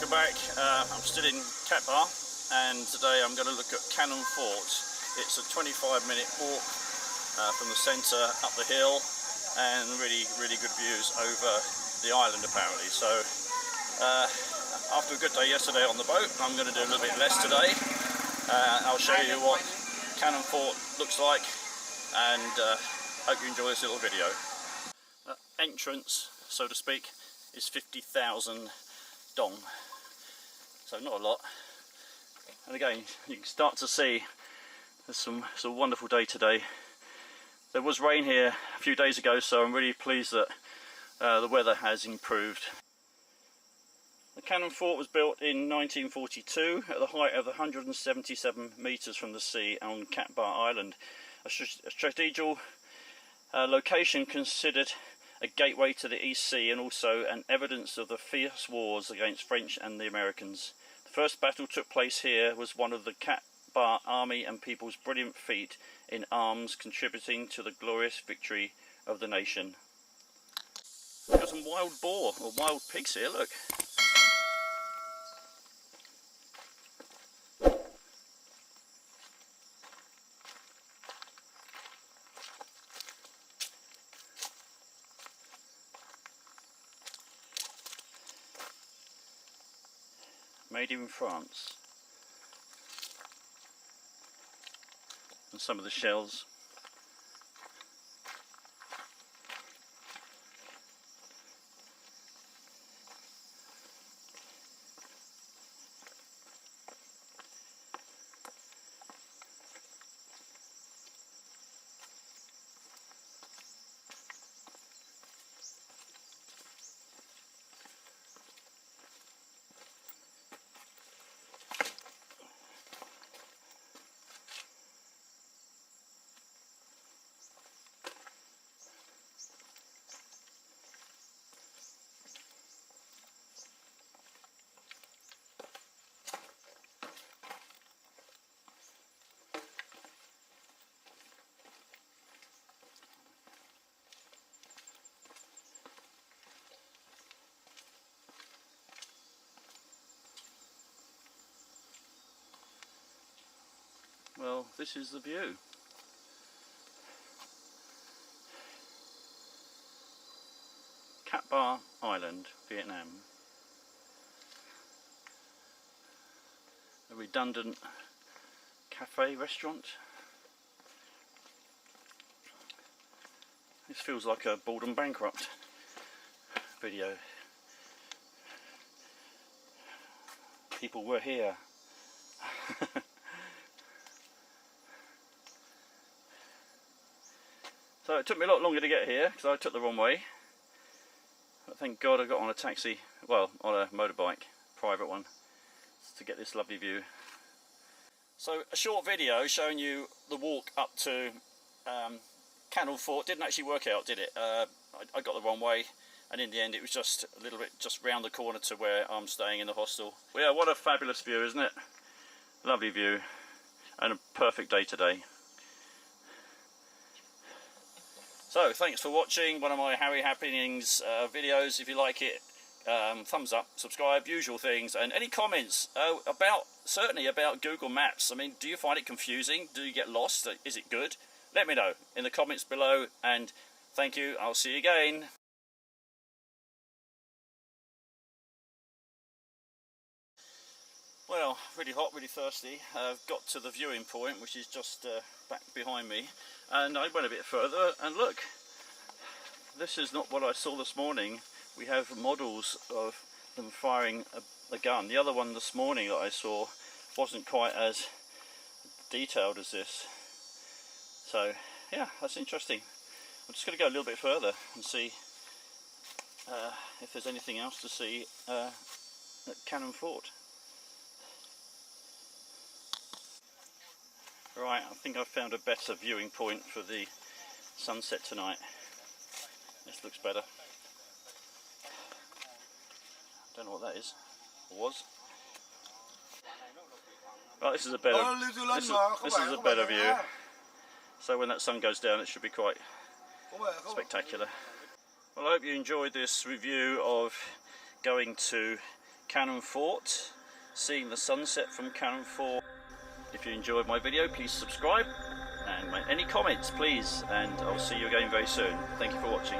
welcome back. I'm still in Cat Bar, and today I'm going to look at Cannon Fort. It's a 25-minute walk from the centre up the hill, and really good views over the island apparently. So after a good day yesterday on the boat, I'm going to do a little bit less today. I'll show you what Cannon Fort looks like, and hope you enjoy this little video. Entrance, so to speak, is 50,000 dong, so not a lot. And again, you can start to see it's a wonderful day today. There was rain here a few days ago, so I'm really pleased that the weather has improved. The Cannon Fort was built in 1942 at the height of 177 metres from the sea on Cat Bar Island, a strategical location considered a gateway to the East Sea and also an evidence of the fierce wars against French and the Americans. The first battle took place here was one of the Cat Bar army and people's brilliant feat in arms, contributing to the glorious victory of the nation. We've got some wild boar or wild pigs here, look. Made in France. And some of the shells. Well, this is the view. Cat Bar Island, Vietnam. A redundant cafe restaurant. This feels like a Bored and Bankrupt video. People were here. So it took me a lot longer to get here because I took the wrong way. But thank God I got on a taxi, well, on a motorbike, private one, to get this lovely view. So a short video showing you the walk up to Cannon Fort. Didn't actually work out, did it? I got the wrong way, and in the end it was just a little bit just round the corner to where I'm staying in the hostel. Well, yeah, what a fabulous view, isn't it? Lovely view, and a perfect day today. So, thanks for watching one of my Harry Happenings videos. If you like it, thumbs up, subscribe, usual things, and any comments certainly about Google Maps. I mean, do you find it confusing? Do you get lost? Is it good? Let me know in the comments below, and thank you. I'll see you again. Well, really hot, really thirsty. I've got to the viewing point, which is just back behind me, and I went a bit further, and look, this is not what I saw this morning. We have models of them firing a gun. The other one this morning that I saw wasn't quite as detailed as this. So, yeah, that's interesting. I'm just going to go a little bit further and see if there's anything else to see at Cannon Fort. Right, I think I've found a better viewing point for the sunset tonight. This looks better. Don't know what that is, or was. Right, this is a better. This is a better view. So when that sun goes down, it should be quite spectacular. Well, I hope you enjoyed this review of going to Cannon Fort, seeing the sunset from Cannon Fort. If you enjoyed my video, please subscribe and make any comments please, and I'll see you again very soon. Thank you for watching.